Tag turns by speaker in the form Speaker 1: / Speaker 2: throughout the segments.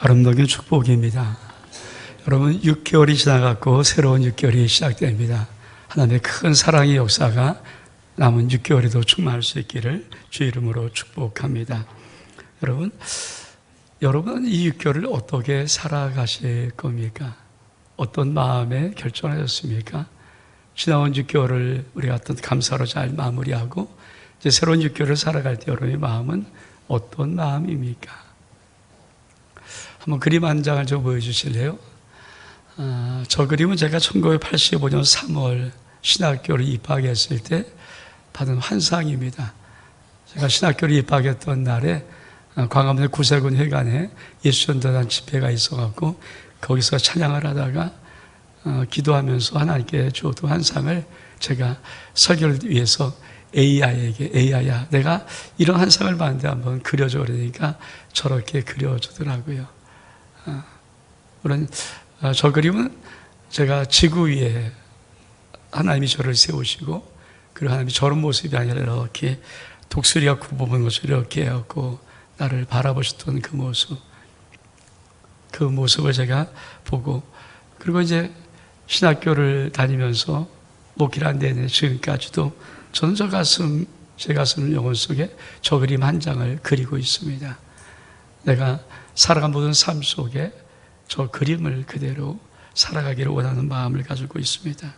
Speaker 1: 아름다운 축복입니다. 여러분, 6개월이 지나갔고 새로운 6개월이 시작됩니다. 하나님의 큰 사랑의 역사가 남은 6개월에도 충만할 수 있기를 주의 이름으로 축복합니다. 여러분은 이 6개월을 어떻게 살아가실 겁니까? 어떤 마음에 결정하셨습니까? 지나온 6개월을 우리가 어떤 감사로 잘 마무리하고 이제 새로운 6개월을 살아갈 때 여러분의 마음은 어떤 마음입니까? 한번 그림 한 장을 좀 보여주실래요? 저 그림은 제가 1985년 3월 신학교를 입학했을 때 받은 환상입니다. 제가 신학교를 입학했던 날에 광화문의 구세군 회관에 예수전도단 집회가 있어갖고 거기서 찬양을 하다가 기도하면서 하나님께 주었던 환상을 제가 설교를 위해서 AI야, 내가 이런 환상을 봤는데 한번 그려줘 그러니까 저렇게 그려주더라고요. 물론 저 그림은 제가 지구 위에 하나님이 저를 세우시고 그리고 하나님이 저런 모습이 아니라 이렇게 독수리가 굽어본 것을 이렇게 해갖고 나를 바라보셨던 그 모습을 제가 보고 그리고 이제 신학교를 다니면서 목회를 한 내내 지금까지도 저는 제 가슴 영혼 속에 저 그림 한 장을 그리고 있습니다. 내가 살아간 모든 삶 속에 저 그림을 그대로 살아가기를 원하는 마음을 가지고 있습니다.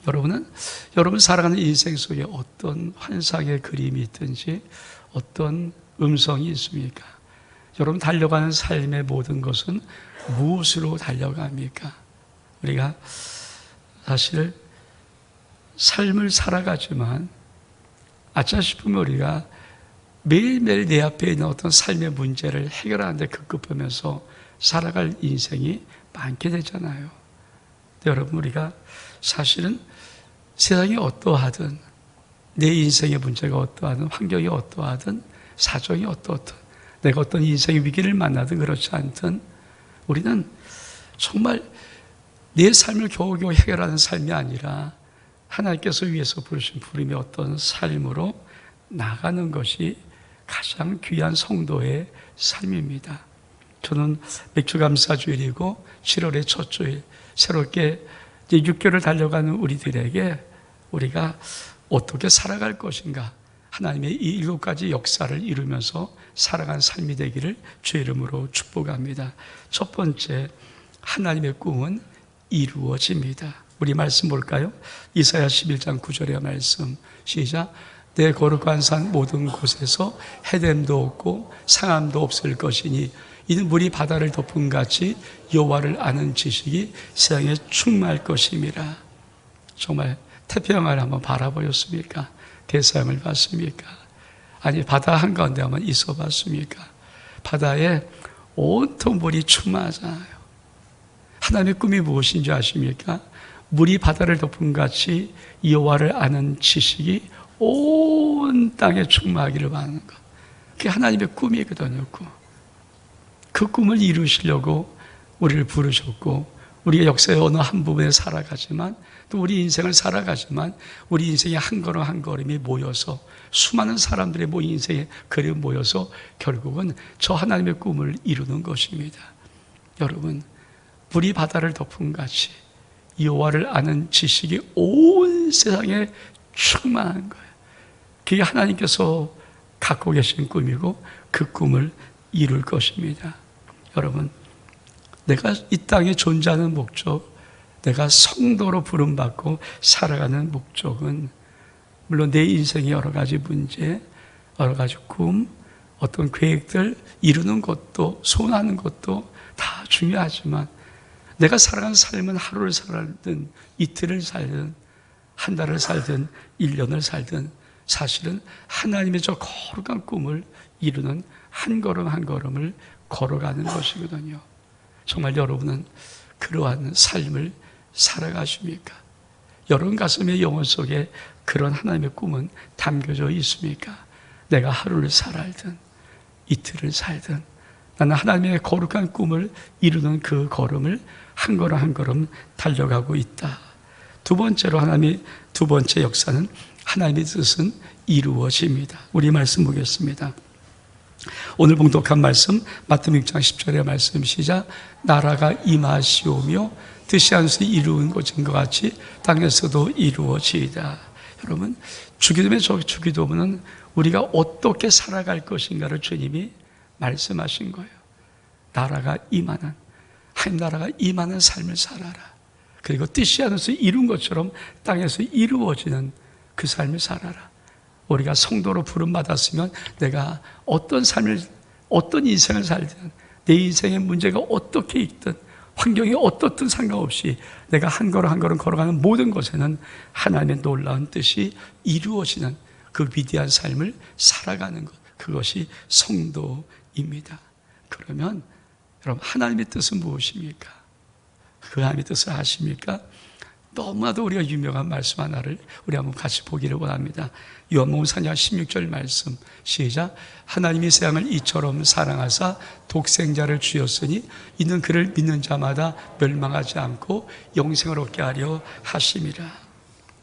Speaker 1: 여러분 살아가는 인생 속에 어떤 환상의 그림이 있든지 어떤 음성이 있습니까? 여러분 달려가는 삶의 모든 것은 무엇으로 달려갑니까? 우리가 사실 삶을 살아가지만 아차 싶으면 우리가 매일매일 내 앞에 있는 어떤 삶의 문제를 해결하는데 급급하면서 살아갈 인생이 많게 되잖아요. 여러분 우리가 사실은 세상이 어떠하든 내 인생의 문제가 어떠하든 환경이 어떠하든 사정이 어떠하든 내가 어떤 인생의 위기를 만나든 그렇지 않든 우리는 정말 내 삶을 겨우겨우 해결하는 삶이 아니라 하나님께서 위해서 부르신 부름의 어떤 삶으로 나가는 것이 가장 귀한 성도의 삶입니다. 저는 맥주감사주일이고 7월의 첫 주일 새롭게 이제 6개월을 달려가는 우리들에게 우리가 어떻게 살아갈 것인가 하나님의 이 7가지 역사를 이루면서 살아간 삶이 되기를 주의 이름으로 축복합니다. 첫 번째, 하나님의 꿈은 이루어집니다. 우리 말씀 볼까요? 이사야 11장 9절의 말씀 시작. 내 거룩한 산 모든 곳에서 해됨도 없고 상함도 없을 것이니 이는 물이 바다를 덮은 같이 여호와를 아는 지식이 세상에 충만할 것임이라. 정말 태평양을 한번 바라보셨습니까? 대서양을 봤습니까? 아니 바다 한가운데 한번 있어 봤습니까? 바다에 온통 물이 충만하잖아요. 하나님의 꿈이 무엇인지 아십니까? 물이 바다를 덮은 같이 여호와를 아는 지식이 온 땅에 충만하기를 바라는 것. 그게 하나님의 꿈이거든요. 그 꿈을 이루시려고 우리를 부르셨고 우리가 역사의 어느 한 부분에 살아가지만 또 우리 인생을 살아가지만 우리 인생의 한 걸음 한 걸음이 모여서 수많은 사람들의 인생의 그림이 모여서 결국은 저 하나님의 꿈을 이루는 것입니다. 여러분 물이 바다를 덮은 같이 여호와를 아는 지식이 온 세상에 충만한 거예요. 그게 하나님께서 갖고 계신 꿈이고 그 꿈을 이룰 것입니다. 여러분 내가 이 땅에 존재하는 목적, 내가 성도로 부름받고 살아가는 목적은 물론 내 인생의 여러 가지 문제, 여러 가지 꿈, 어떤 계획들 이루는 것도 소원하는 것도 다 중요하지만 내가 살아가는 삶은 하루를 살든 이틀을 살든 한 달을 살든 1년을 살든 사실은 하나님의 저 거룩한 꿈을 이루는 한 걸음 한 걸음을 걸어가는 것이거든요. 정말 여러분은 그러한 삶을 살아가십니까? 여러분 가슴의 영혼 속에 그런 하나님의 꿈은 담겨져 있습니까? 내가 하루를 살든 이틀을 살든 나는 하나님의 거룩한 꿈을 이루는 그 걸음을 한 걸음 한 걸음 달려가고 있다. 두 번째 역사는 하나님의 뜻은 이루어집니다. 우리 말씀 보겠습니다. 오늘 봉독한 말씀 마태복음 6장 10절의 말씀 시작. 나라가 임하시오며 뜻이 안에서 이루은 것인 것 같이 땅에서도 이루어지이다. 여러분, 주기도문의 주기도문은 우리가 어떻게 살아갈 것인가를 주님이 말씀하신 거예요. 나라가 임하는, 하나님 나라가 임하는 삶을 살아라. 그리고 뜻이 안에서 이룬 것처럼 땅에서 이루어지는 그 삶을 살아라. 우리가 성도로 부름받았으면 내가 어떤 삶을, 어떤 인생을 살든, 내 인생의 문제가 어떻게 있든, 환경이 어떻든 상관없이 내가 한 걸음 한 걸음 걸어가는 모든 것에는 하나님의 놀라운 뜻이 이루어지는 그 위대한 삶을 살아가는 것, 그것이 성도입니다. 그러면 여러분, 하나님의 뜻은 무엇입니까? 그 하나님의 뜻을 아십니까? 너무나도 우리가 유명한 말씀 하나를 우리 한번 같이 보기를 원합니다. 요한복음 4장 16절 말씀 시작. 하나님이 세상을 이처럼 사랑하사 독생자를 주셨으니 이는 그를 믿는 자마다 멸망하지 않고 영생을 얻게 하려 하심이라.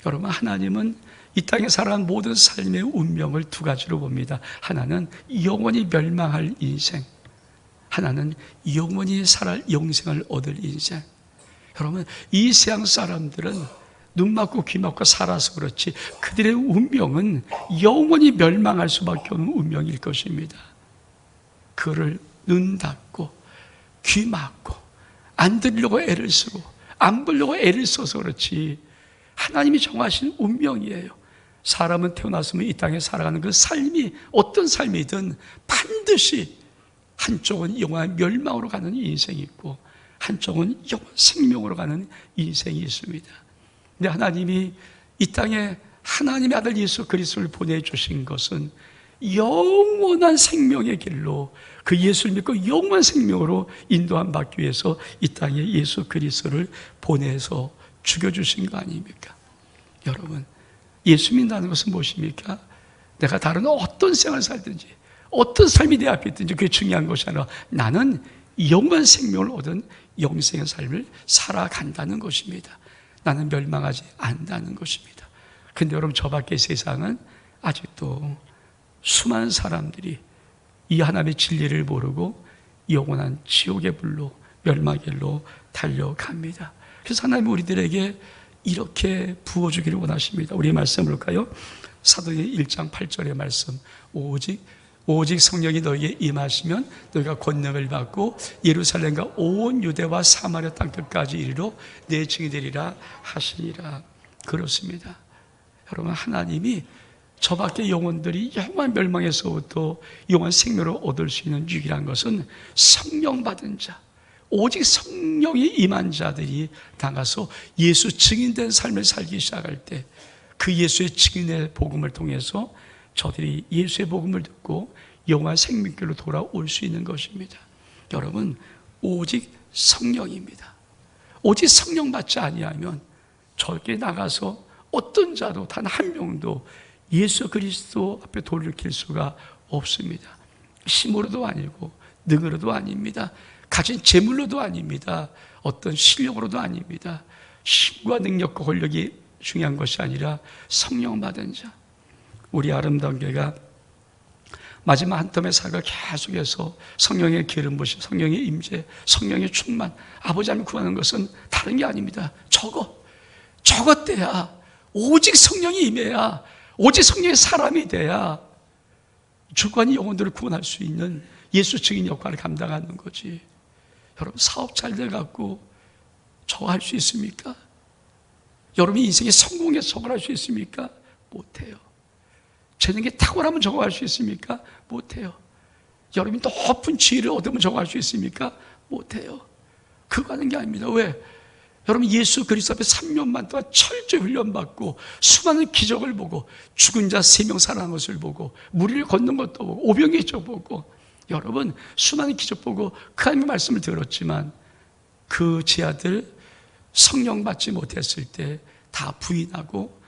Speaker 1: 여러분, 하나님은 이 땅에 살아가는 모든 삶의 운명을 두 가지로 봅니다. 하나는 영원히 멸망할 인생, 하나는 영원히 살아갈 영생을 얻을 인생. 여러분, 이 세상 사람들은 눈 맞고 귀 맞고 살아서 그렇지 그들의 운명은 영원히 멸망할 수밖에 없는 운명일 것입니다. 그를 눈 닫고 귀 막고 안 들으려고 애를 쓰고 안 보려고 애를 써서 그렇지 하나님이 정하신 운명이에요. 사람은 태어났으면 이 땅에 살아가는 그 삶이 어떤 삶이든 반드시 한쪽은 영원한 멸망으로 가는 인생이 있고 한쪽은 영원 생명으로 가는 인생이 있습니다. 근데 하나님이 이 땅에 하나님의 아들 예수 그리스도를 보내주신 것은 영원한 생명의 길로 그 예수를 믿고 영원한 생명으로 인도함 받기 위해서 이 땅에 예수 그리스도를 보내서 죽여주신 거 아닙니까? 여러분, 예수 믿는다는 것은 무엇입니까? 내가 다른 어떤 생활을 살든지 어떤 삶이 내 앞에 있든지 그게 중요한 것이 아니라 나는 영원한 생명을 얻은 영생의 삶을 살아간다는 것입니다. 나는 멸망하지 않는다는 것입니다. 근데 여러분, 저 밖의 세상은 아직도 수많은 사람들이 이 하나님의 진리를 모르고 영원한 지옥의 불로 멸망의 길로 달려갑니다. 그래서 하나님은 우리들에게 이렇게 부어주기를 원하십니다. 우리 말씀 볼까요? 사도행전 1장 8절의 말씀. 오직 성령이 너희에게 임하시면 너희가 권능을 받고 예루살렘과 온 유대와 사마리아 땅끝까지 이르러 내 증인이 되리라 하시니라. 그렇습니다. 여러분, 하나님이 저 밖의 영혼들이 영원한 멸망에서부터 영원한 생명을 얻을 수 있는 유일한 것은 성령 받은 자, 오직 성령이 임한 자들이 나가서 예수 증인된 삶을 살기 시작할 때 그 예수의 증인의 복음을 통해서 저들이 예수의 복음을 듣고 영원한 생명길로 돌아올 수 있는 것입니다. 여러분, 오직 성령입니다. 오직 성령 받지 아니하면 저기 나가서 어떤 자도 단 한 명도 예수 그리스도 앞에 돌이킬 수가 없습니다. 힘으로도 아니고 능으로도 아닙니다. 가진 재물로도 아닙니다. 어떤 실력으로도 아닙니다. 힘과 능력과 권력이 중요한 것이 아니라 성령 받은 자. 우리 아름다운 교회가 마지막 한 텀의 삶을 계속해서 성령의 기름 부심, 성령의 임재, 성령의 충만, 아버지 하나님 구하는 것은 다른 게 아닙니다. 저것 돼야, 오직 성령이 임해야, 오직 성령의 사람이 돼야 주관이 영혼들을 구원할 수 있는 예수 증인 역할을 감당하는 거지. 여러분, 사업 잘 돼갖고 저거 할 수 있습니까? 여러분 인생에 성공해서 저거 할 수 있습니까? 못해요. 재능이 탁월하면 저거 할 수 있습니까? 못해요. 여러분이 높은 지위를 얻으면 저거 할 수 있습니까? 못해요. 그거 하는 게 아닙니다. 왜? 여러분, 예수 그리스도 앞에 3년만 동안 철저히 훈련받고 수많은 기적을 보고 죽은 자 3명 살아난 것을 보고 무리를 걷는 것도 보고 오병이의 기적 보고 여러분 수많은 기적 보고 그 하나님의 말씀을 들었지만 그 제자들 성령 받지 못했을 때 다 부인하고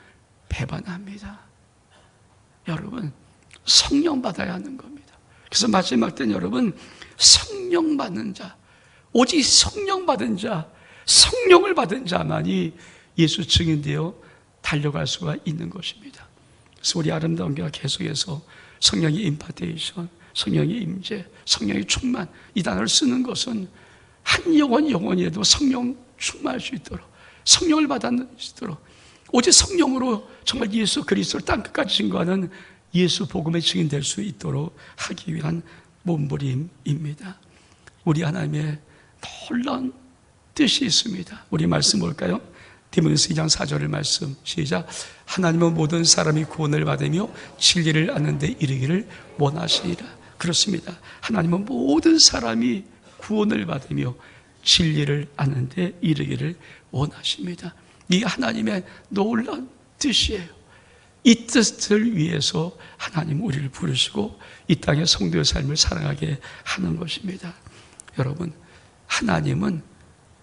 Speaker 1: 배반합니다. 여러분, 성령 받아야 하는 겁니다. 그래서 마지막 때는 여러분, 성령 받는 자, 오직 성령 받은 자, 성령을 받은 자만이 예수 증인되어 달려갈 수가 있는 것입니다. 그래서 우리 아름다운 교회가 계속해서 성령의 임파테이션, 성령의 임재, 성령의 충만, 이 단어를 쓰는 것은 한 영혼이라도 성령 충만할 수 있도록, 성령을 받을 수 있도록, 오직 성령으로 정말 예수 그리스도를 땅끝까지 증거하는 예수 복음의 증인 될 수 있도록 하기 위한 몸부림입니다. 우리 하나님의 놀라운 뜻이 있습니다. 우리 말씀 볼까요? 디모데후서 2장 4절의 말씀 시작. 하나님은 모든 사람이 구원을 받으며 진리를 아는 데 이르기를 원하시니라. 그렇습니다. 하나님은 모든 사람이 구원을 받으며 진리를 아는 데 이르기를 원하십니다. 이 하나님의 놀라운 뜻이에요. 이 뜻을 위해서 하나님 우리를 부르시고 이 땅의 성도의 삶을 살아가게 하는 것입니다. 여러분, 하나님은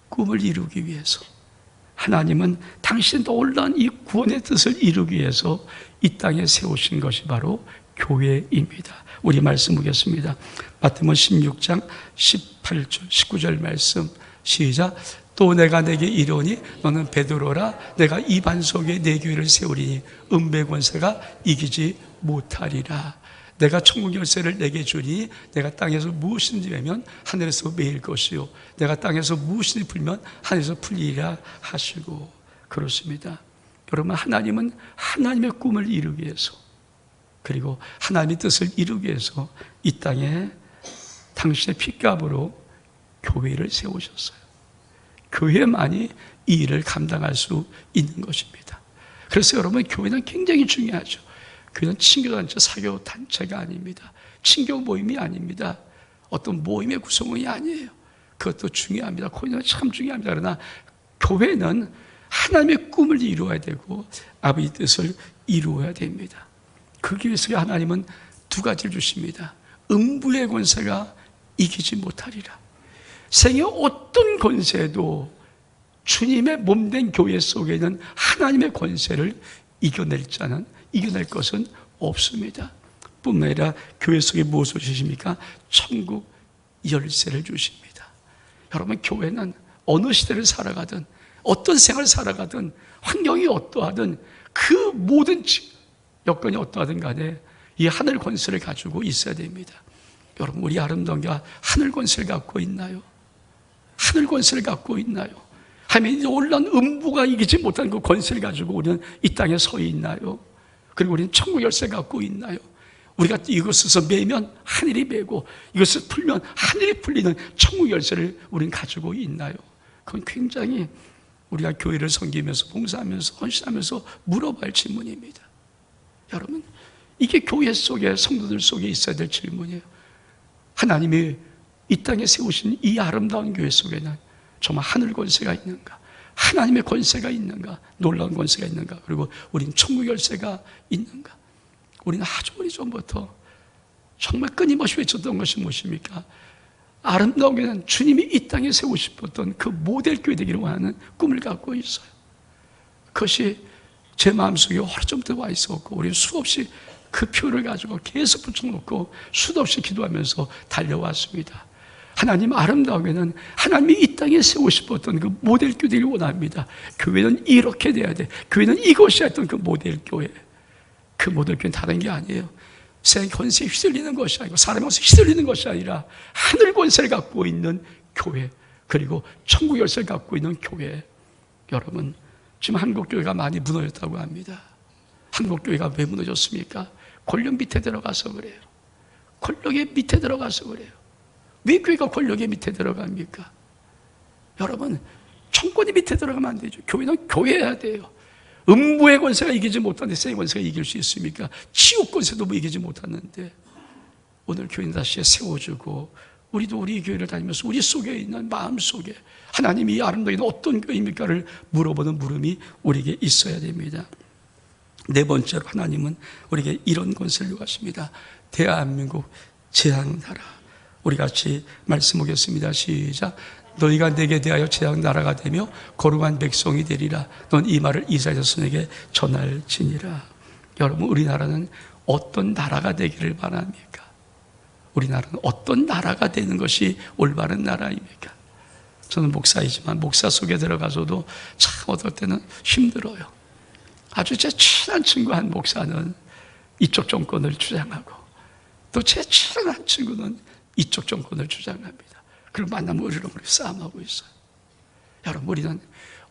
Speaker 1: 꿈을 이루기 위해서, 하나님은 당신의 놀라운 이 구원의 뜻을 이루기 위해서 이 땅에 세우신 것이 바로 교회입니다. 우리 말씀 보겠습니다. 마태복음 16장 18절 19절 말씀 시작. 또 내가 내게 이르노니 너는 베드로라. 내가 이 반 속에 내 교회를 세우리니 음배 권세가 이기지 못하리라. 내가 천국 열쇠를 내게 주니 내가 땅에서 무엇이든지 매면 하늘에서 매일 것이요 내가 땅에서 무엇이든지 풀면 하늘에서 풀리리라 하시고. 그렇습니다. 여러분, 하나님은 하나님의 꿈을 이루기 위해서, 그리고 하나님의 뜻을 이루기 위해서 이 땅에 당신의 핏값으로 교회를 세우셨어요. 교회만이 이 일을 감당할 수 있는 것입니다. 그래서 여러분, 교회는 굉장히 중요하죠. 교회는 친교단체, 사교단체가 아닙니다. 친교 모임이 아닙니다. 어떤 모임의 구성원이 아니에요. 그것도 중요합니다. 교회는 참 중요합니다. 그러나 교회는 하나님의 꿈을 이루어야 되고 아버지 뜻을 이루어야 됩니다. 그러기 위해서 하나님은 두 가지를 주십니다. 음부의 권세가 이기지 못하리라. 생의 어떤 권세도 주님의 몸된 교회 속에 있는 하나님의 권세를 이겨낼 것은 없습니다. 뿐만 아니라 교회 속에 무엇을 주십니까? 천국 열쇠를 주십니다. 여러분, 교회는 어느 시대를 살아가든, 어떤 생활을 살아가든, 환경이 어떠하든, 그 모든 여건이 어떠하든 간에 이 하늘 권세를 가지고 있어야 됩니다. 여러분, 우리 아름다운 교회가 하늘 권세를 갖고 있나요? 하늘 권세를 갖고 있나요? 하나님의 놀라운 음부가 이기지 못한 그 권세를 가지고 우리는 이 땅에 서 있나요? 그리고 우리는 천국 열쇠 갖고 있나요? 우리가 이것에서 매면 하늘이 매고 이것을 풀면 하늘이 풀리는 천국 열쇠를 우리는 가지고 있나요? 그건 굉장히 우리가 교회를 섬기면서 봉사하면서 헌신하면서 물어봐야 할 질문입니다. 여러분, 이게 교회 속에, 성도들 속에 있어야 될 질문이에요. 하나님이 이 땅에 세우신 이 아름다운 교회 속에는 정말 하늘 권세가 있는가? 하나님의 권세가 있는가? 놀라운 권세가 있는가? 그리고 우린 천국 열쇠가 있는가? 우리는 아주 오래전부터 정말 끊임없이 외쳤던 것이 무엇입니까? 아름다운 교회는 주님이 이 땅에 세우고 싶었던 그 모델 교회 되기를 원하는 꿈을 갖고 있어요. 그것이 제 마음속에 오래전부터 와 있었고, 우리는 수없이 그 표를 가지고 계속 붙여놓고 수도 없이 기도하면서 달려왔습니다. 하나님 아름다운 교회는 하나님이 이 땅에 세우고 싶었던 그 모델 교회를 원합니다. 교회는 이렇게 돼야 돼. 교회는 이것이 했던 그 모델 교회. 그 모델 교회는 다른 게 아니에요. 새 권세에 휘둘리는 것이 아니고 사람의 권세에 휘둘리는 것이 아니라 하늘 권세를 갖고 있는 교회, 그리고 천국 열쇠를 갖고 있는 교회. 여러분, 지금 한국 교회가 많이 무너졌다고 합니다. 한국 교회가 왜 무너졌습니까? 권력 밑에 들어가서 그래요. 권력의 밑에 들어가서 그래요. 왜 교회가 권력의 밑에 들어갑니까? 여러분, 정권이 밑에 들어가면 안 되죠. 교회는 교회해야 돼요. 음부의 권세가 이기지 못하는데 세의 권세가 이길 수 있습니까? 지옥 권세도 뭐 이기지 못하는데. 오늘 교회는 다시 세워주고, 우리도 우리 교회를 다니면서 우리 속에 있는 마음 속에 하나님이 이 아름다운 어떤 교회입니까를 물어보는 물음이 우리에게 있어야 됩니다. 네 번째로 하나님은 우리에게 이런 권세를 요구하십니다. 대한민국 재앙나라. 우리 같이 말씀 보겠습니다. 시작. 너희가 내게 대하여 재앙나라가 되며 거룩한 백성이 되리라. 넌 이 말을 이스라엘 자손에게 전할지니라. 여러분, 우리나라는 어떤 나라가 되기를 바랍니까? 우리나라는 어떤 나라가 되는 것이 올바른 나라입니까? 저는 목사이지만 목사 속에 들어가서도 참 어떨 때는 힘들어요. 아주 제 친한 친구 한 목사는 이쪽 정권을 주장하고, 또 제 친한 친구는 이쪽 정권을 주장합니다. 그리고 만나면 우리 싸움하고 있어요. 여러분, 우리는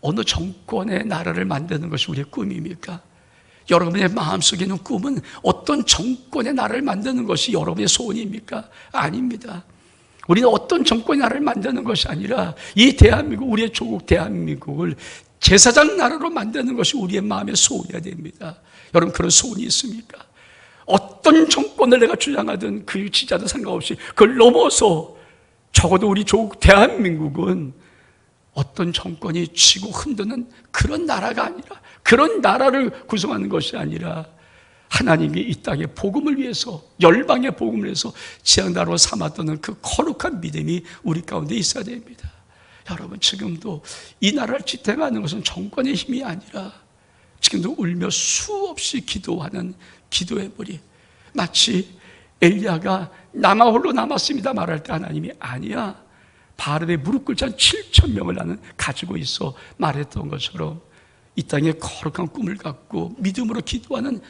Speaker 1: 어느 정권의 나라를 만드는 것이 우리의 꿈입니까? 여러분의 마음속에 있는 꿈은 어떤 정권의 나라를 만드는 것이 여러분의 소원입니까? 아닙니다. 우리는 어떤 정권의 나라를 만드는 것이 아니라 이 대한민국, 우리의 조국 대한민국을 제사장 나라로 만드는 것이 우리의 마음의 소원이어야 됩니다. 여러분, 그런 소원이 있습니까? 어떤 정권을 내가 주장하든 그 지자든 상관없이 그걸 넘어서 적어도 우리 조국 대한민국은 어떤 정권이 치고 흔드는 그런 나라가 아니라, 그런 나라를 구성하는 것이 아니라 하나님이 이 땅의 복음을 위해서, 열방의 복음을 위해서 지향나라로 삼았던 그 거룩한 믿음이 우리 가운데 있어야 됩니다. 여러분, 지금도 이 나라를 지탱하는 것은 정권의 힘이 아니라 지금도 울며 수없이 기도하는 기도의 물이, 마치 엘리야가 남아 홀로 남았습니다 말할 때 하나님이 아니야, 바알에 무릎 꿇지 한 7,000명을 나는 가지고 있어 말했던 것처럼 이 땅에 거룩한 꿈을 갖고 믿음으로 기도하는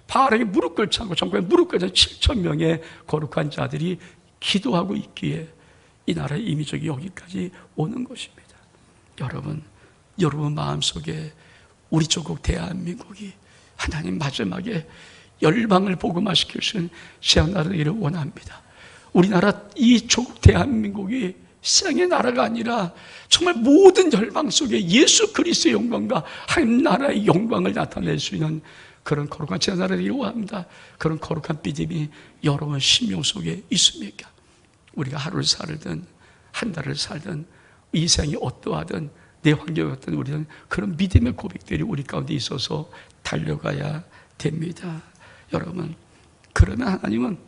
Speaker 1: 바알에게 무릎 꿇지 않고 정권에 무릎 꿇지 않은 7,000명의 거룩한 자들이 기도하고 있기에 이 나라의 임의적이 여기까지 오는 것입니다. 여러분 마음속에 우리 조국 대한민국이 하나님 마지막에 열방을 복음화시킬 수 있는 시향나라가 되기를 원합니다. 우리나라 이 조국 대한민국이 세상의 나라가 아니라 정말 모든 열방 속에 예수 그리스도의 영광과 한 나라의 영광을 나타낼 수 있는 그런 거룩한 제나라가 되기를 원합니다. 그런 거룩한 믿음이 여러분 심령 속에 있습니까? 우리가 하루를 살든 한 달을 살든 이 세상이 어떠하든 내 환경이 어떤 우리는 그런 믿음의 고백들이 우리 가운데 있어서 달려가야 됩니다. 여러분, 그러면 하나님은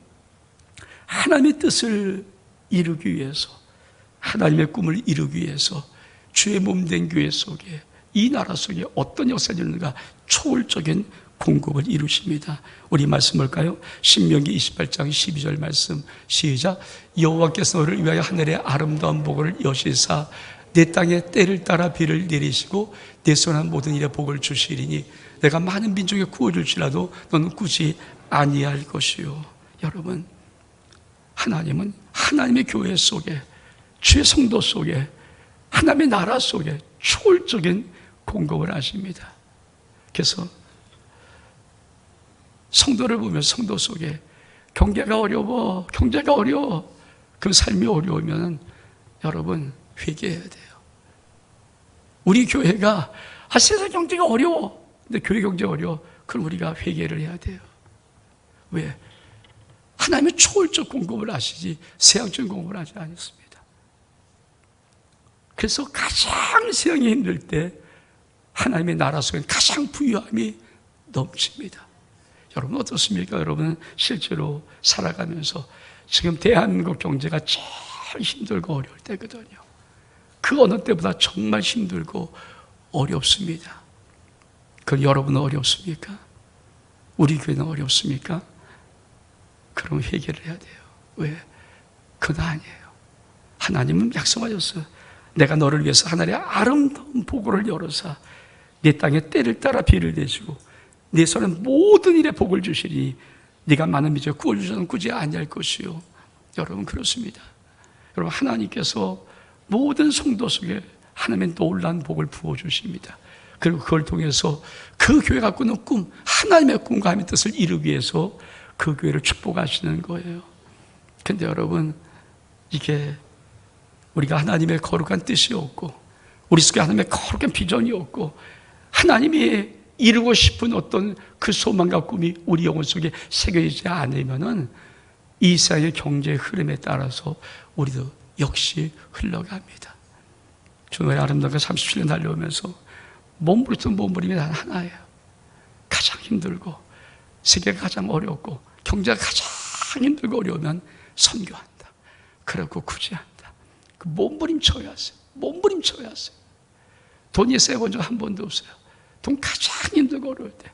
Speaker 1: 하나님의 뜻을 이루기 위해서, 하나님의 꿈을 이루기 위해서 주의 몸된 교회 속에, 이 나라 속에 어떤 역사를 이루는가 초월적인 공급을 이루십니다. 우리 말씀 볼까요? 신명기 28장 12절 말씀 시작. 여호와께서 너를 위하여 하늘의 아름다운 복을 여시사 내 땅에 때를 따라 비를 내리시고 내 손한 모든 일에 복을 주시리니 내가 많은 민족에 구워줄지라도 너는 꾸지 아니할 것이요. 여러분, 하나님은 하나님의 교회 속에, 주의 성도 속에, 하나님의 나라 속에 초월적인 공급을 하십니다. 그래서 성도를 보면 성도 속에 경제가 어려워, 그 삶이 어려우면 여러분 회개해야 돼요. 우리 교회가 세상 경제가 어려워, 근데 교회 경제가 어려워, 그럼 우리가 회개를 해야 돼요. 왜? 하나님의 초월적 공급을 하시지 세상적인 공급을 하지 않습니다. 그래서 가장 세상이 힘들 때 하나님의 나라 속에 가장 부유함이 넘칩니다. 여러분 어떻습니까? 여러분 실제로 살아가면서 지금 대한민국 경제가 제일 힘들고 어려울 때거든요. 그 어느 때보다 정말 힘들고 어렵습니다. 그럼 여러분은 어렵습니까? 우리 교회는 어렵습니까? 그럼 회개를 해야 돼요. 왜? 그건 아니에요. 하나님은 약속하셨어요. 내가 너를 위해서 하늘의 아름다운 복을 열어사 내 땅에 때를 따라 비를 내시고 내 손에 모든 일에 복을 주시니 네가 많은 민족에 구워주셔서는 꾸지 아니할 것이요. 여러분 그렇습니다. 여러분 하나님께서 모든 성도 속에 하나님의 놀라운 복을 부어주십니다. 그리고 그걸 통해서 그 교회가 꾸는 꿈, 하나님의 꿈과 하나님의 뜻을 이루기 위해서 그 교회를 축복하시는 거예요. 근데 여러분, 이게 우리가 하나님의 거룩한 뜻이 없고 우리 속에 하나님의 거룩한 비전이 없고 하나님이 이루고 싶은 어떤 그 소망과 꿈이 우리 영혼 속에 새겨지지 않으면은 이 세상의 경제의 흐름에 따라서 우리도 역시 흘러갑니다. 저는 아름다운 37년 달려오면서 몸부림던 몸부림이 단 하나예요. 가장 힘들고 세계가 가장 어렵고 경제가 가장 힘들고 어려우면 선교한다. 그러고 구제한다. 그 몸부림쳐야 하세요. 몸부림쳐야 하세요. 돈이 세본 적 한 번도 없어요. 돈 가장 힘들고 어려울 때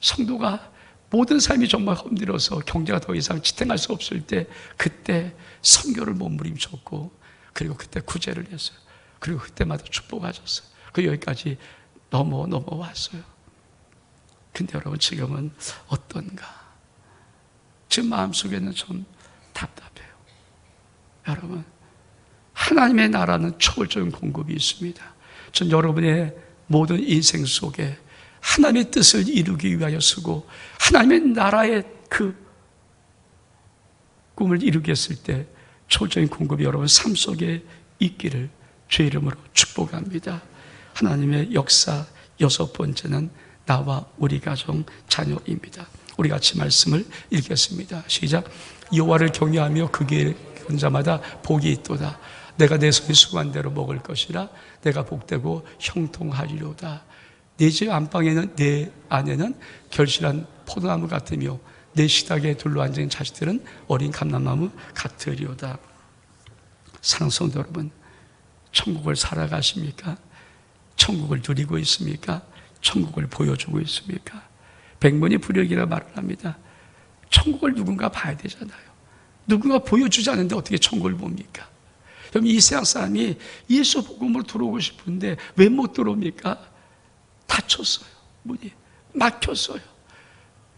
Speaker 1: 성도가 모든 삶이 정말 힘들어서 경제가 더 이상 지탱할 수 없을 때 그때 선교를 몸부림쳤고 그리고 그때 구제를 했어요. 그리고 그때마다 축복하셨어요. 그 여기까지 넘어왔어요. 근데 여러분 지금은 어떤가? 지금 마음속에는 좀 답답해요. 여러분, 하나님의 나라는 초월적인 공급이 있습니다. 전 여러분의 모든 인생 속에 하나님의 뜻을 이루기 위하여 쓰고 하나님의 나라의 그 꿈을 이루겠을 때 초월적인 공급이 여러분 삶 속에 있기를 주의 이름으로 축복합니다. 하나님의 역사 6번째는 나와 우리 가정 자녀입니다. 우리 같이 말씀을 읽겠습니다. 시작. 여호와를 경외하며 그 길 건 자마다 복이 있도다. 내가 내 손이 수고한 대로 먹을 것이라. 내가 복되고 형통하리로다. 내 집 안방에는 내 안에는 결실한 포도나무 같으며 내 식탁에 둘러앉은 자식들은 어린 감람나무 같으리로다. 사랑하는 성도 여러분, 천국을 살아가십니까? 천국을 누리고 있습니까? 천국을 보여주고 있습니까? 백문이 불여이라 말을 합니다. 천국을 누군가 봐야 되잖아요. 누군가 보여주지 않는데 어떻게 천국을 봅니까? 여러분, 이 세상 사람이 예수 복음으로 들어오고 싶은데 왜 못 들어옵니까? 닫혔어요. 문이 막혔어요.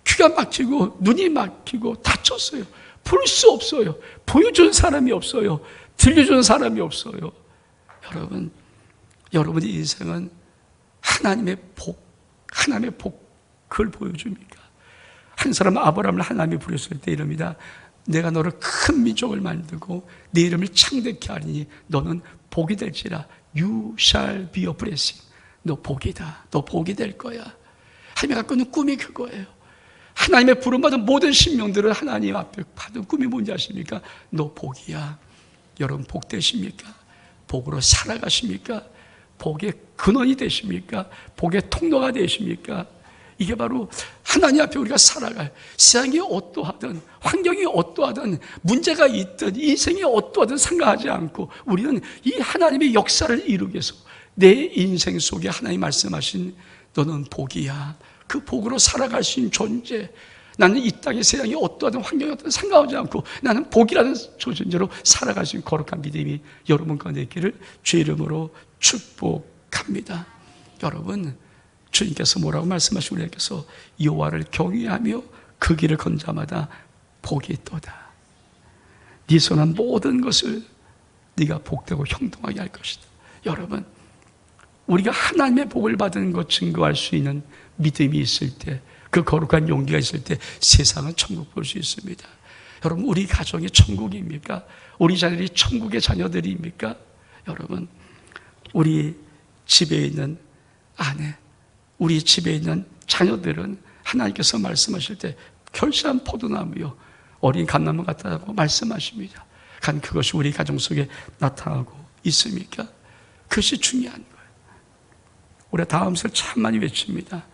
Speaker 1: 귀가 막히고 눈이 막히고 닫혔어요. 볼 수 없어요. 보여주는 사람이 없어요. 들려주는 사람이 없어요. 여러분, 여러분의 인생은 하나님의 복, 그걸 보여줍니까? 한 사람 아브라함을 하나님이 부르셨을 때 이럽니다. 내가 너를 큰 민족을 만들고 내 이름을 창대케 하리니 너는 복이 될지라. You shall be a blessing. 너 복이다. 너 복이 될 거야. 하나님이 갖고 있는 꿈이 그거예요. 하나님의 부름받은 모든 신명들은 하나님 앞에 받은 꿈이 뭔지 아십니까? 너 복이야. 여러분, 복 되십니까? 복으로 살아가십니까? 복의 근원이 되십니까? 복의 통로가 되십니까? 이게 바로 하나님 앞에 우리가 살아갈, 세상이 어떠하든 환경이 어떠하든 문제가 있든 인생이 어떠하든 상관하지 않고 우리는 이 하나님의 역사를 이루기 위해서 내 인생 속에 하나님 말씀하신 너는 복이야. 그 복으로 살아갈 수 있는 존재. 나는 이 땅의 세상이 어떠하든 환경이 어떠하든 상관하지 않고 나는 복이라는 존재로 살아갈 수 있는 거룩한 믿음이 여러분 가운데 있기를 주의 이름으로 축복합니다. 여러분, 주님께서 뭐라고 말씀하시고 우리에게서 여호와를 경외하며 그 길을 건 자마다 복이 있도다. 네 손한 모든 것을 네가 복되고 형통하게 할 것이다. 여러분, 우리가 하나님의 복을 받은 것 증거할 수 있는 믿음이 있을 때, 그 거룩한 용기가 있을 때 세상은 천국 볼 수 있습니다. 여러분, 우리 가정이 천국입니까? 우리 자녀들이 천국의 자녀들입니까? 여러분, 우리 집에 있는 아내, 우리 집에 있는 자녀들은 하나님께서 말씀하실 때 결실한 포도나무요 어린 감나무 같다고 말씀하십니다. 간 그것이 우리 가정 속에 나타나고 있습니까? 그것이 중요한 거예요. 우리가 다음을 참 많이 외칩니다.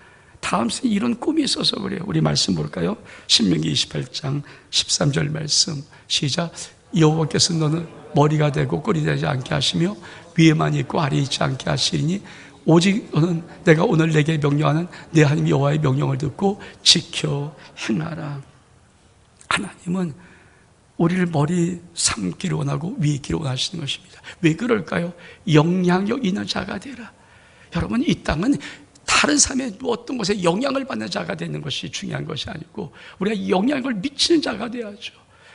Speaker 1: 다음 생에 이런 꿈이 있어서 그래요. 우리 말씀 볼까요? 신명기 28장 13절 말씀 시작. 여호와께서 너는 머리가 되고 꼴이 되지 않게 하시며 위에만 있고 아래에 있지 않게 하시리니 오직 너는 내가 오늘 내게 명령하는 내 하나님 여호와의 명령을 듣고 지켜 행하라. 하나님은 우리를 머리 삼기를 원하고 위에 있기를 원하시는 것입니다. 왜 그럴까요? 영향력 있는 자가 되라. 여러분, 이 땅은 다른 사람의 어떤 것에 영향을 받는 자가 되는 것이 중요한 것이 아니고 우리가 영향력을 미치는 자가 돼야죠.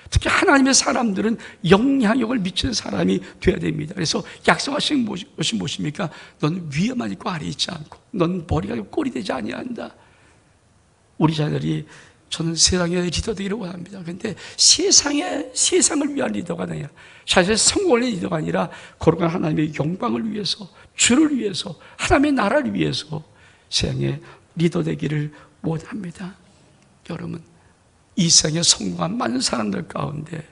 Speaker 1: 특히 하나님의 사람들은 영향력을 미치는 사람이 돼야 됩니다. 그래서 약속하신 것이 무엇입니까? 넌 위에만 있고 아래에 있지 않고 넌 머리가 꼴이 되지 아니한다. 우리 자녀들이 저는 세상의 리더 되기를 원합니다. 그런데 세상을 위한 리더가 아니라 사실 성공을 위한 리더가 아니라 거룩한 하나님의 영광을 위해서 주를 위해서 하나님의 나라를 위해서 세상의 리더 되기를 원합니다. 여러분, 이 세상에 성공한 많은 사람들 가운데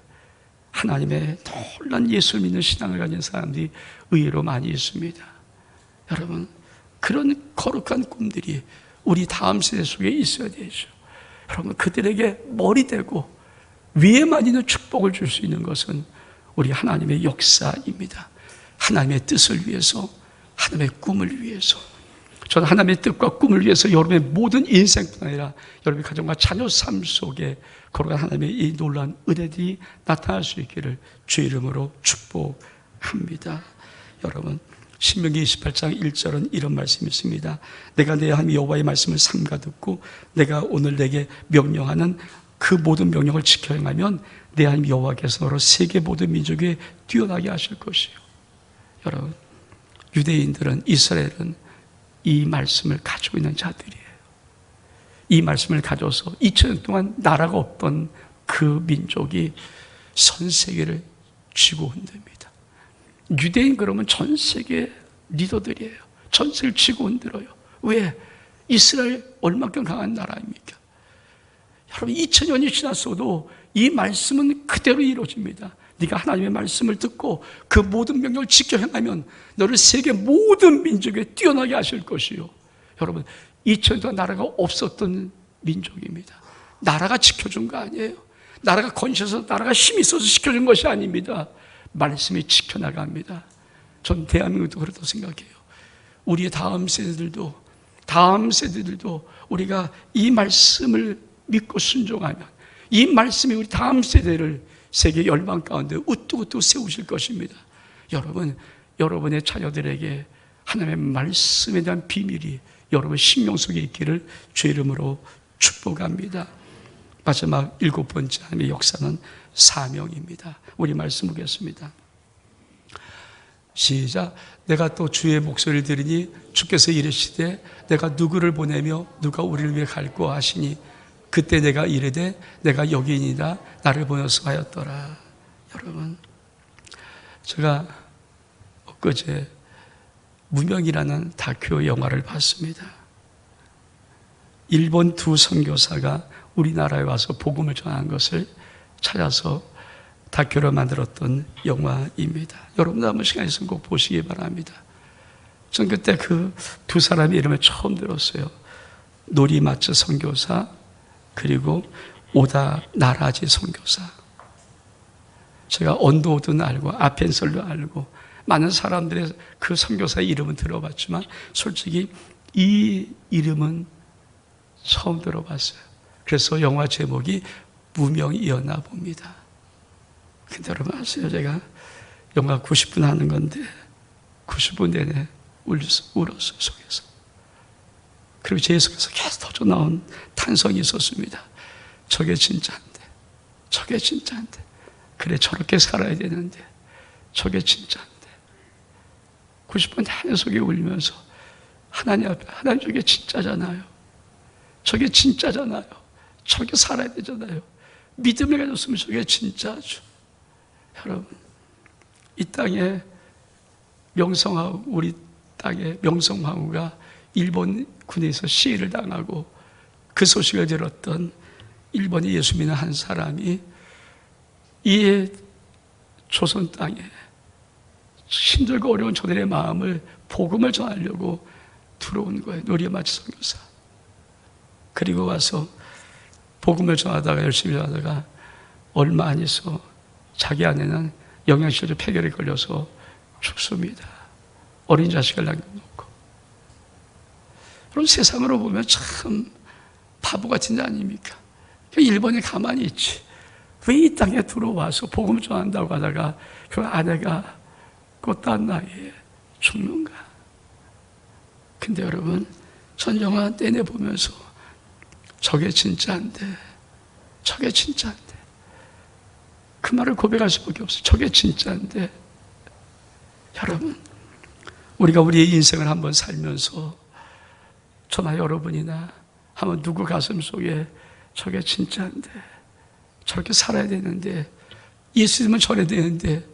Speaker 1: 하나님의 놀라운 예수를 믿는 신앙을 가진 사람들이 의외로 많이 있습니다. 여러분, 그런 거룩한 꿈들이 우리 다음 세대 속에 있어야 되죠. 여러분, 그들에게 머리 되고 위에만 있는 축복을 줄 수 있는 것은 우리 하나님의 역사입니다. 하나님의 뜻을 위해서, 하나님의 꿈을 위해서. 저는 하나님의 뜻과 꿈을 위해서 여러분의 모든 인생뿐 아니라 여러분의 가정과 자녀 삶 속에 거룩한 하나님의 이 놀라운 은혜들이 나타날 수 있기를 주의 이름으로 축복합니다. 여러분, 신명기 28장 1절은 이런 말씀이 있습니다. 내가 내 하나님 여호와의 말씀을 삼가 듣고 내가 오늘 내게 명령하는 그 모든 명령을 지켜 행하면 내 하나님 여호와께서 너를 세계 모든 민족에 뛰어나게 하실 것이요. 여러분, 유대인들은, 이스라엘은 이 말씀을 가지고 있는 자들이에요. 이 말씀을 가져서 2000년 동안 나라가 없던 그 민족이 전 세계를 쥐고 흔듭니다. 유대인 그러면 전 세계 리더들이에요. 전 세계를 쥐고 흔들어요. 왜? 이스라엘 얼마큼 강한 나라입니까? 여러분, 2000년이 지났어도 이 말씀은 그대로 이루어집니다. 네가 하나님의 말씀을 듣고 그 모든 명령을 지켜 행하면 너를 세계 모든 민족에 뛰어나게 하실 것이요. 여러분, 2000년 동안 나라가 없었던 민족입니다. 나라가 지켜준 거 아니에요. 나라가 건실해서, 나라가 힘이 있어서 지켜준 것이 아닙니다. 말씀이 지켜나갑니다. 전 대한민국도 그렇다고 생각해요. 우리의 다음 세대들도 우리가 이 말씀을 믿고 순종하면 이 말씀이 우리 다음 세대를 세계 열방 가운데 우뚝우뚝 세우실 것입니다. 여러분, 여러분의 자녀들에게 하나님의 말씀에 대한 비밀이 여러분 심령 속에 있기를 주의 이름으로 축복합니다. 마지막 7번째 하나님의 역사는 사명입니다. 우리 말씀 보겠습니다. 시작. 내가 또 주의 목소리를 들으니 주께서 이르시되 내가 누구를 보내며 누가 우리를 위해 갈고 하시니 그때 내가 이르되 내가 여기이니라 나를 보내서 하였더라. 여러분, 제가 엊그제 무명이라는 다큐 영화를 봤습니다. 일본 두 선교사가 우리나라에 와서 복음을 전한 것을 찾아서 다큐로 만들었던 영화입니다. 여러분도 한번 시간 있으면 꼭 보시기 바랍니다. 전 그때 그 두 사람의 이름을 처음 들었어요. 노리마츠 선교사 그리고 오다 나라지 선교사. 제가 언도우드는 알고 아펜설도 알고 많은 사람들의 그 선교사의 이름은 들어봤지만 솔직히 이 이름은 처음 들어봤어요. 그래서 영화 제목이 무명이었나 봅니다. 근데 여러분 아세요? 제가 영화 90분 하는 건데 90분 내내 울었어요, 속에서. 그리고 제 속에서 계속 터져 나온 탄성이 있었습니다. 저게 진짜인데, 저게 진짜인데, 그래 저렇게 살아야 되는데, 저게 진짜인데. 90분 내내 속에 울면서 하나님 앞에, 하나님 저게 진짜잖아요. 저게 진짜잖아요. 저게 살아야 되잖아요. 믿음을 가졌으면 저게 진짜죠. 여러분, 이 땅에 명성황후, 우리 땅에 명성황후가 일본 군에서 시해를 당하고 그 소식을 들었던 일본에 예수 믿는 한 사람이 이 조선 땅에 힘들고 어려운 저들의 마음을 복음을 전하려고 들어온 거예요. 노리마치 선교사. 그리고 와서 복음을 전하다가 열심히 전하다가 얼마 안 있어 자기 아내는 영양실조 폐결에 걸려서 죽습니다. 어린 자식을 남겨놓고. 그럼 세상으로 보면 참 바보 같은 자 아닙니까? 일본에 가만히 있지. 왜 이 땅에 들어와서 복음을 전한다고 하다가 그 아내가 꽃단 나이에 죽는가? 근데 여러분, 전 영화 내내 보면서 저게 진짜인데, 저게 진짜인데. 그 말을 고백할 수밖에 없어요. 저게 진짜인데. 여러분, 우리가 우리의 인생을 한번 살면서 저나 여러분이나 한번 누구 가슴 속에 저게 진짜인데, 저렇게 살아야 되는데, 예수님은 전해야 되는데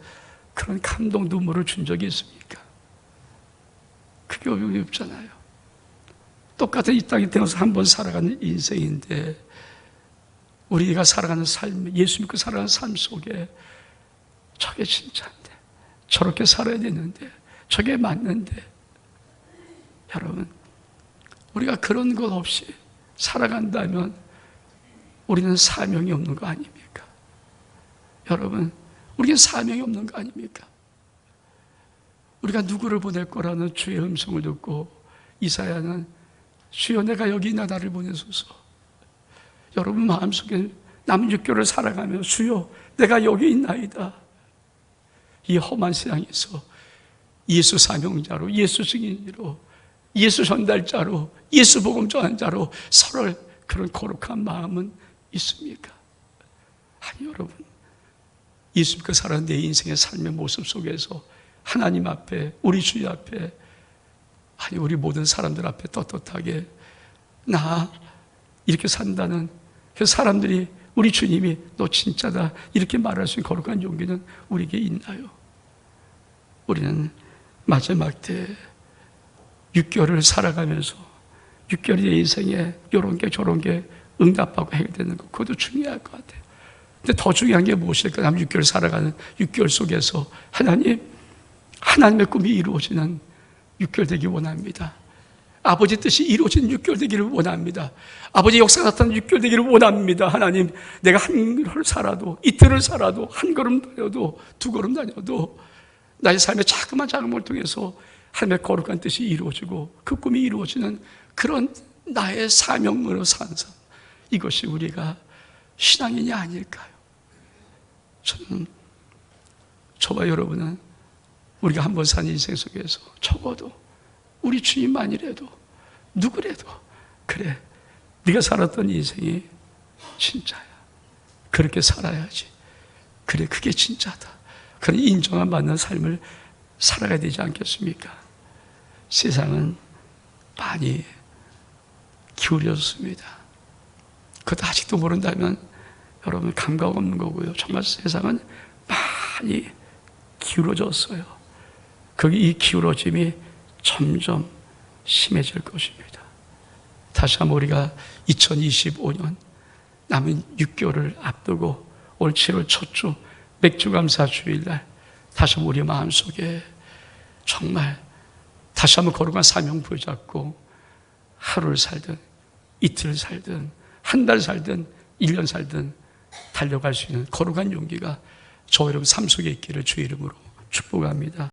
Speaker 1: 그런 감동 눈물을 준 적이 있습니까? 그게 어려움이 없잖아요. 똑같은 이 땅에 태어나서 한번 살아가는 인생인데 우리가 살아가는 삶, 예수 믿고 살아가는 삶 속에 저게 진짜인데, 저렇게 살아야 되는데, 저게 맞는데, 여러분, 우리가 그런 것 없이 살아간다면 우리는 사명이 없는 거 아닙니까? 여러분, 우리는 사명이 없는 거 아닙니까? 우리가 누구를 보낼 거라는 주의 음성을 듣고 이사야는 주여 내가 여기 있나 나를 보내소서. 여러분 마음속에 남은 6개월을 살아가며 주여 내가 여기 있나이다. 이 험한 세상에서 예수 사명자로, 예수 증인으로, 예수 전달자로, 예수 복음 전한 자로 서로 그런 거룩한 마음은 있습니까? 아니 여러분, 예수님과 살아가는 내 인생의 삶의 모습 속에서 하나님 앞에, 우리 주님 앞에, 아니 우리 모든 사람들 앞에 떳떳하게 나 이렇게 산다는, 그 사람들이 우리 주님이 너 진짜다 이렇게 말할 수 있는 거룩한 용기는 우리에게 있나요? 우리는 마지막 때 6개월을 살아가면서 6개월의 인생에 이런 게 저런 게 응답하고 해결되는 것, 그것도 중요할 것 같아요. 근데 더 중요한 게 무엇일까? 남 6개월 살아가는 6개월 속에서 하나님의 꿈이 이루어지는 6개월 되기 원합니다. 아버지 뜻이 이루어지는 6개월 되기를 원합니다. 아버지 역사 나타나는 6개월 되기를 원합니다. 하나님, 내가 한걸 살아도, 이틀을 살아도, 한 걸음 다녀도, 두 걸음 다녀도 나의 삶의 자그마한 작은 통해서 하나님의 거룩한 뜻이 이루어지고 그 꿈이 이루어지는 그런 나의 사명으로 사는 삶, 이것이 우리가 신앙인이 아닐까요? 저는, 저와 여러분은 우리가 한번 산 인생 속에서 적어도 우리 주님만이라도, 누구라도, 그래, 네가 살았던 인생이 진짜야, 그렇게 살아야지, 그래 그게 진짜다, 그런 인정을 받는 삶을 살아가야 되지 않겠습니까? 세상은 많이 기울여졌습니다. 그것도 아직도 모른다면 여러분 감각 없는 거고요. 정말 세상은 많이 기울어졌어요. 거기 이 기울어짐이 점점 심해질 것입니다. 다시 한번 우리가 2025년 남은 6개월을 앞두고 올 7월 첫 주 맥주감사 주일날 다시 한번 우리 마음속에 정말 다시 한번 거룩한 사명 부여잡고 하루를 살든 이틀을 살든 한 달 살든 1년 살든 달려갈 수 있는 거룩한 용기가 저 여러분 삶 속에 있기를 주의 이름으로 축복합니다.